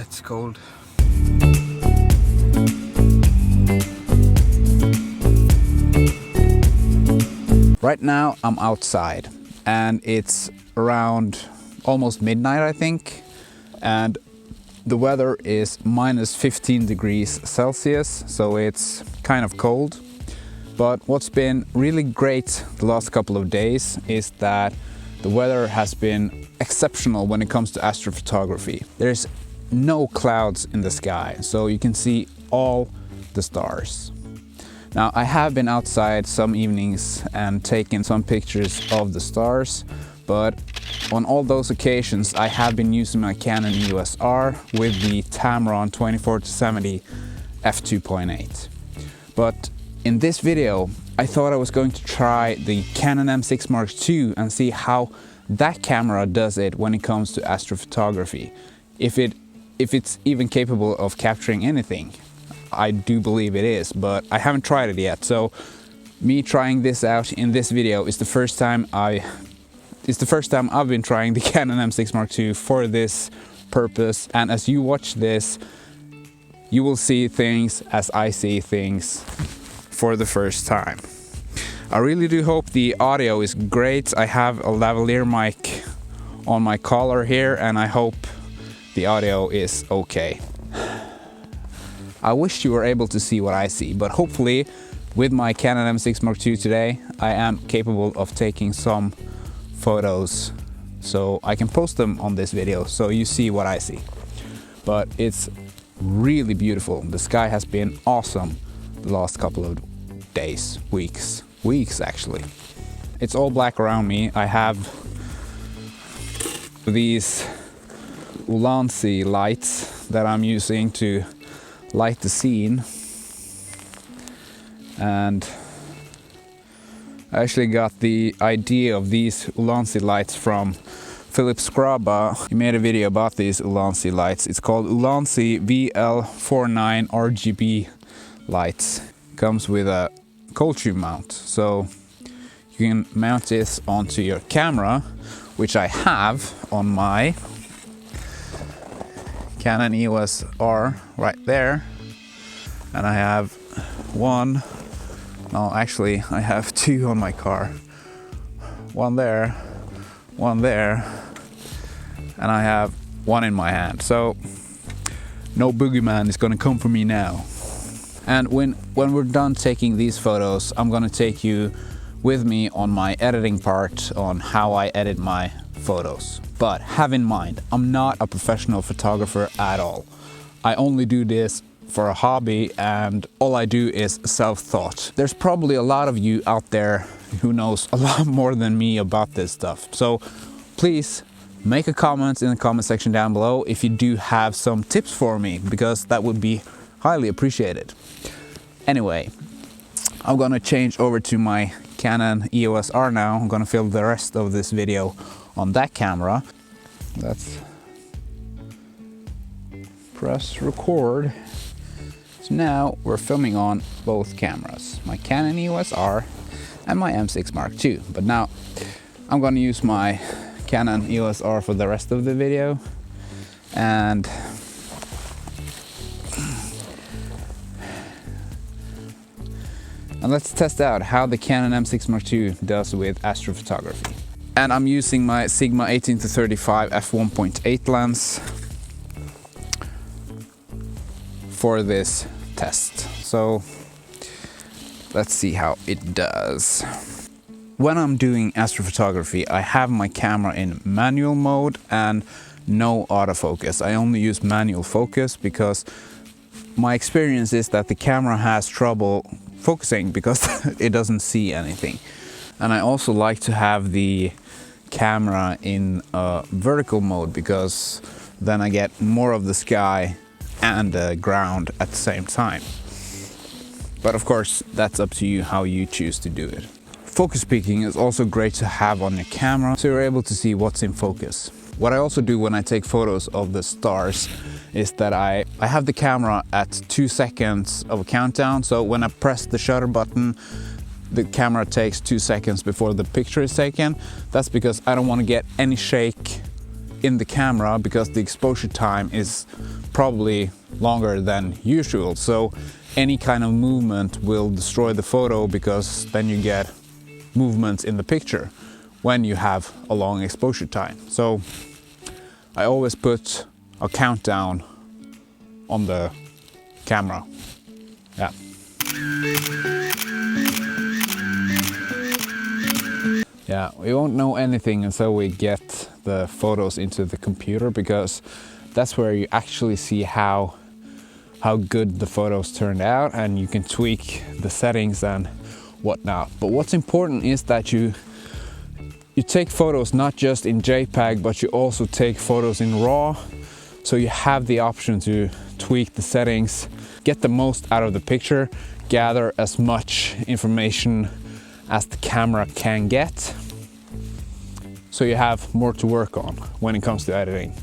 it's cold. Right now I'm outside and it's around almost midnight, I think, and the weather is minus 15 degrees Celsius, so it's kind of cold. But what's been really great the last couple of days is that the weather has been exceptional when it comes to astrophotography. There's no clouds in the sky, so you can see all the stars. Now, I have been outside some evenings and taken some pictures of the stars, but on all those occasions I have been using my Canon EOS R with the Tamron 24-70 f2.8. But in this video I thought I was going to try the Canon M6 Mark II and see how that camera does it when it comes to astrophotography. If it's even capable of capturing anything. I do believe it is, but I haven't tried it yet. So me trying this out in this video is the first time I've been trying the Canon M6 Mark II for this purpose. And as you watch this, you will see things as I see things for the first time. I really do hope the audio is great. I have a lavalier mic on my collar here and I hope the audio is okay. I wish you were able to see what I see, but hopefully with my Canon M6 Mark II today I am capable of taking some photos so I can post them on this video so you see what I see. But it's really beautiful. The sky has been awesome the last couple of days, weeks actually. It's all black around me. I have these Ulanzi lights that I'm using to light the scene, and I actually got the idea of these Ulanzi lights from Philip Scraba. He made a video about these Ulanzi lights. It's called Ulanzi VL49 RGB lights. Comes with a cold tube mount, so you can mount this onto your camera, which I have on my Canon EOS R right there, and I have I have two on my car, one there, and I have one in my hand, so no boogeyman is gonna come for me now. And when we're done taking these photos, I'm gonna take you with me on my editing part on how I edit my photos. But have in mind, I'm not a professional photographer at all. I only do this for a hobby and all I do is self-taught. There's probably a lot of you out there who knows a lot more than me about this stuff. So please make a comment in the comment section down below if you do have some tips for me, because that would be highly appreciated. Anyway, I'm gonna change over to my Canon EOS R now. I'm gonna film the rest of this video on that camera. Let's press record. So now we're filming on both cameras, my Canon EOS R and my M6 Mark II. But now I'm gonna use my Canon EOS R for the rest of the video, and let's test out how the Canon M6 Mark II does with astrophotography. And I'm using my Sigma 18-35 f1.8 lens for this test. So let's see how it does. When I'm doing astrophotography, I have my camera in manual mode and no autofocus. I only use manual focus because my experience is that the camera has trouble focusing because it doesn't see anything. And I also like to have the camera in vertical mode because then I get more of the sky and the ground at the same time. But of course, that's up to you how you choose to do it. Focus peaking is also great to have on your camera, so you're able to see what's in focus. What I also do when I take photos of the stars is that I have the camera at 2 seconds of a countdown, so when I press the shutter button, the camera takes 2 seconds before the picture is taken. That's because I don't want to get any shake in the camera because the exposure time is probably longer than usual. So any kind of movement will destroy the photo because then you get movements in the picture when you have a long exposure time. So I always put a countdown on the camera. Yeah. Yeah, we won't know anything until we get the photos into the computer, because that's where you actually see how good the photos turned out, and you can tweak the settings and whatnot. But what's important is that you take photos not just in JPEG, but you also take photos in RAW, so you have the option to tweak the settings, get the most out of the picture, gather as much information as the camera can get, so you have more to work on when it comes to editing.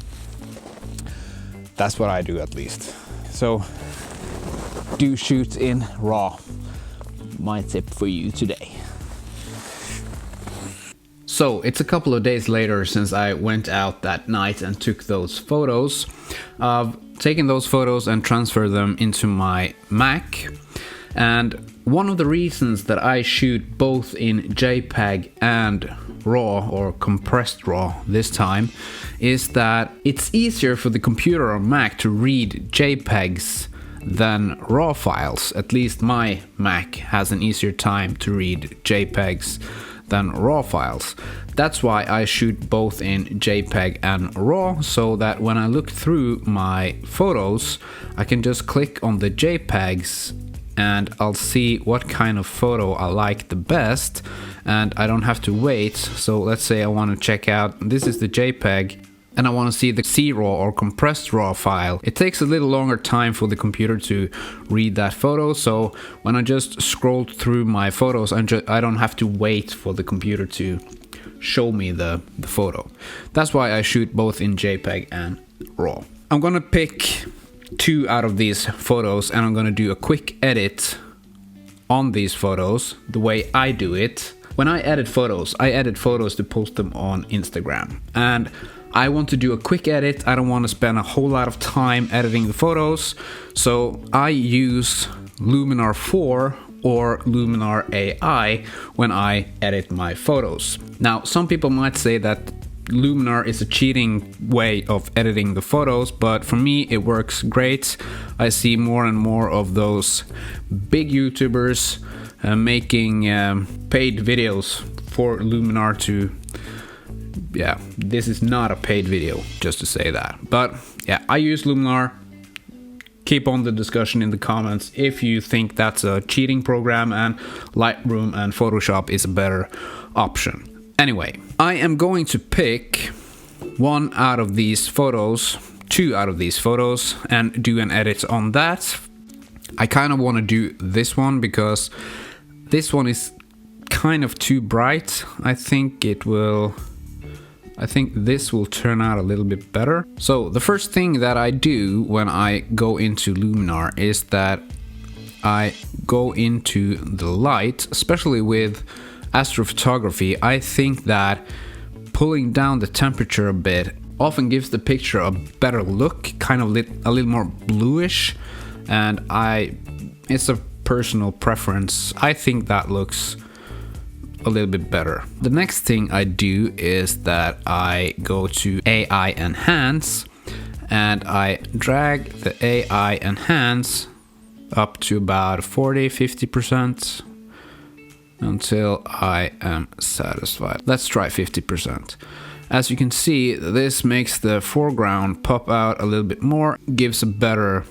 That's what I do, at least. So do shoot in RAW. My tip for you today. So it's a couple of days later since I went out that night and took those photos. I've taken those photos and transferred them into my Mac. And one of the reasons that I shoot both in JPEG and RAW, or compressed RAW this time, is that it's easier for the computer or Mac to read JPEGs than RAW files. At least my Mac has an easier time to read JPEGs than RAW files. That's why I shoot both in JPEG and RAW, so that when I look through my photos, I can just click on the JPEGs and I'll see what kind of photo I like the best, and I don't have to wait. So let's say I want to check out, this is the JPEG, and I want to see the CRAW or compressed RAW file. It takes a little longer time for the computer to read that photo, so when I just scroll through my photos, I don't have to wait for the computer to show me the photo. That's why I shoot both in JPEG and RAW. I'm gonna pick 2 out of these photos and I'm gonna do a quick edit on these photos the way I do it. When I edit photos to post them on Instagram, and I want to do a quick edit. I don't want to spend a whole lot of time editing the photos, so I use Luminar 4 or Luminar AI when I edit my photos. Now, some people might say that Luminar is a cheating way of editing the photos, but for me it works great. I see more and more of those big YouTubers making paid videos for Luminar to... Yeah, this is not a paid video, just to say that. But yeah, I use Luminar. Keep on the discussion in the comments if you think that's a cheating program and Lightroom and Photoshop is a better option. Anyway, I am going to pick 1 out of these photos, 2 out of these photos, and do an edit on that. I kind of want to do this one because this one is kind of too bright. I think this will turn out a little bit better. So the first thing that I do when I go into Luminar is that I go into the light, especially with astrophotography. I think that pulling down the temperature a bit often gives the picture a better look, kind of a little more bluish, and it's a personal preference. I think that looks a little bit better. The next thing I do is that I go to AI Enhance and I drag the AI Enhance up to about 40-50% until I am satisfied. Let's try 50%. As you can see, this makes the foreground pop out a little bit more, gives a better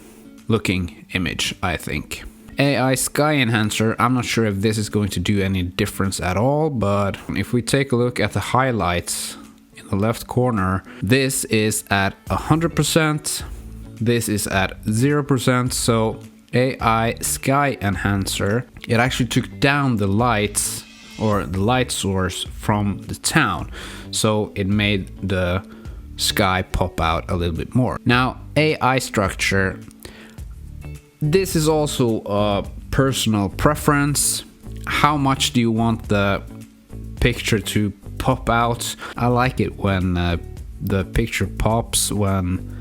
looking image, I think. AI Sky Enhancer, I'm not sure if this is going to do any difference at all, but if we take a look at the highlights in the left corner, this is at 100%, this is at 0%, so AI Sky Enhancer, it actually took down the lights or the light source from the town, so it made the sky pop out a little bit more. Now, AI Structure, this is also a personal preference. How much do you want the picture to pop out? I like it when the picture pops when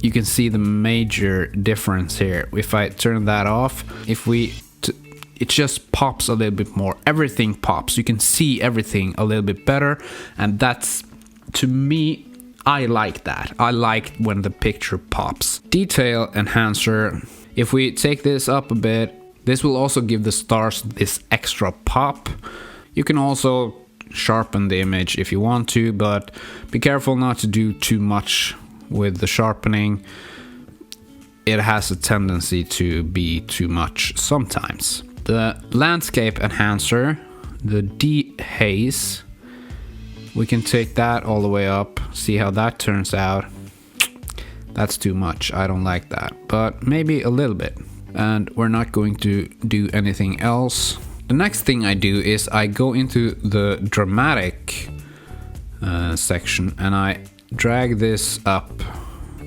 you can see the major difference here. If I turn that off, it just pops a little bit more. Everything pops. You can see everything a little bit better, and that's, to me, I like that. I like when the picture pops. Detail enhancer. If we take this up a bit, this will also give the stars this extra pop. You can also sharpen the image if you want to, but be careful not to do too much with the sharpening. It has a tendency to be too much sometimes. The landscape enhancer, the dehaze, we can take that all the way up, see how that turns out. That's too much, I don't like that, but maybe a little bit. And we're not going to do anything else. The next thing I do is I go into the dramatic section and I drag this up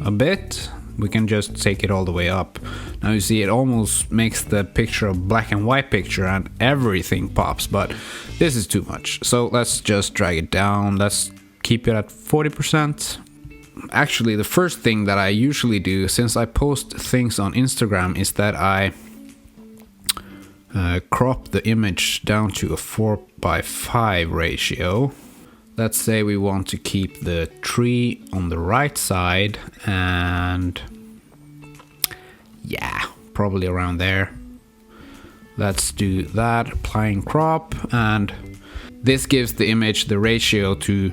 a bit. We can just take it all the way up. Now you see it almost makes the picture a black and white picture and everything pops, but this is too much. So let's just drag it down. Let's keep it at 40%. Actually, the first thing that I usually do, since I post things on Instagram, is that I crop the image down to a 4:5 ratio. Let's say we want to keep the tree on the right side, and yeah, probably around there. Let's do that, applying crop, and this gives the image the ratio to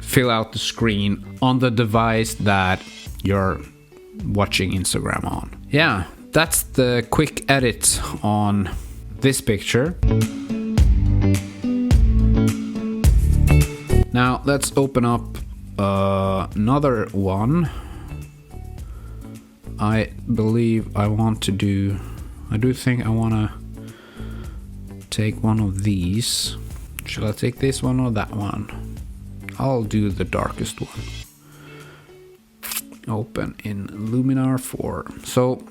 fill out the screen on the device that you're watching Instagram on. Yeah, that's the quick edit on this picture. Now let's open up another one. I believe I do think I want to take one of these. Shall I take this one or that one? I'll do the darkest one. Open in Luminar 4. So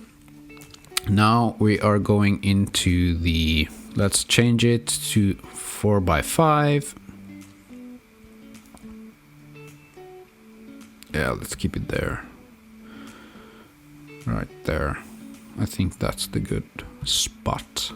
now we are going into the, let's change it to 4:5. Yeah, let's keep it there. Right there. I think that's the good spot.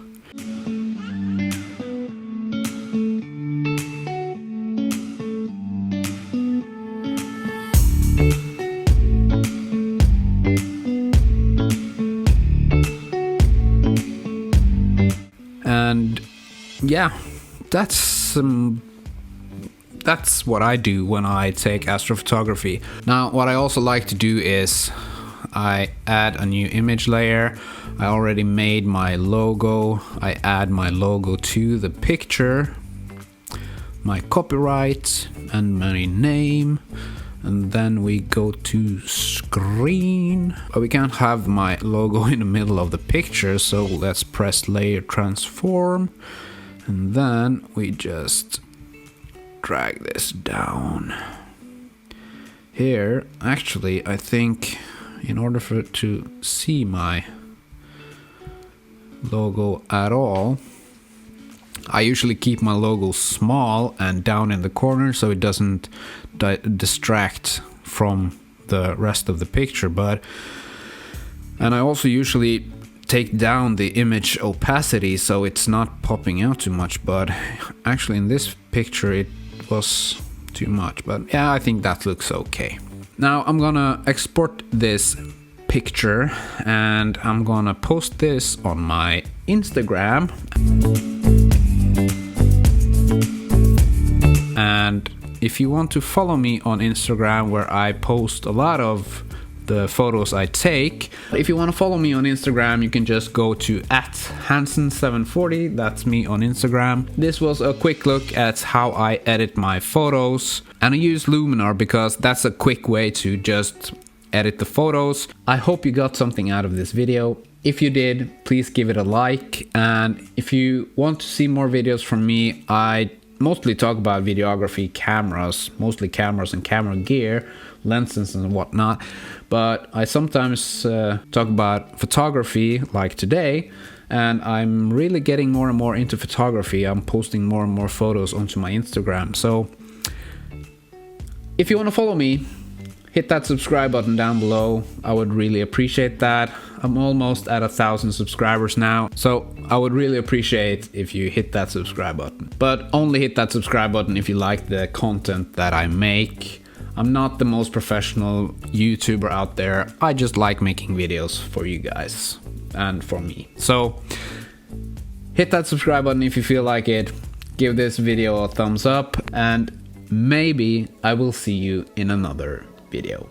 And yeah, that's what I do when I take astrophotography. Now, what I also like to do is I add a new image layer. I already made my logo. I add my logo to the picture, my copyright, and my name. And then we go to screen. But we can't have my logo in the middle of the picture, so let's press layer transform. And then we just drag this down. Here, actually, I think in order for it to see my logo at all, I usually keep my logo small and down in the corner so it doesn't distract from the rest of the picture. And I also usually take down the image opacity so it's not popping out too much, but actually in this picture it was too much. But yeah, I think that looks okay. Now I'm gonna export this picture and I'm gonna post this on my Instagram. And if you want to follow me on Instagram, where I post a lot of the photos I take, if you want to follow me on Instagram, you can just go to @Hansen740. That's me on Instagram. This was a quick look at how I edit my photos, and I use Luminar because that's a quick way to just edit the photos. I hope you got something out of this video. If you did, please give it a like, and if you want to see more videos from me, I mostly talk about videography, cameras, mostly cameras and camera gear, lenses and whatnot, but I sometimes talk about photography like today, and I'm really getting more and more into photography. I'm posting more and more photos onto my Instagram, so If you want to follow me, hit that subscribe button down below. I would really appreciate that. I'm almost at 1,000 subscribers now, so I would really appreciate if you hit that subscribe button. But only hit that subscribe button if you like the content that I make. I'm not the most professional YouTuber out there. I just like making videos for you guys and for me. So hit that subscribe button if you feel like it. Give this video a thumbs up, and maybe I will see you in another video.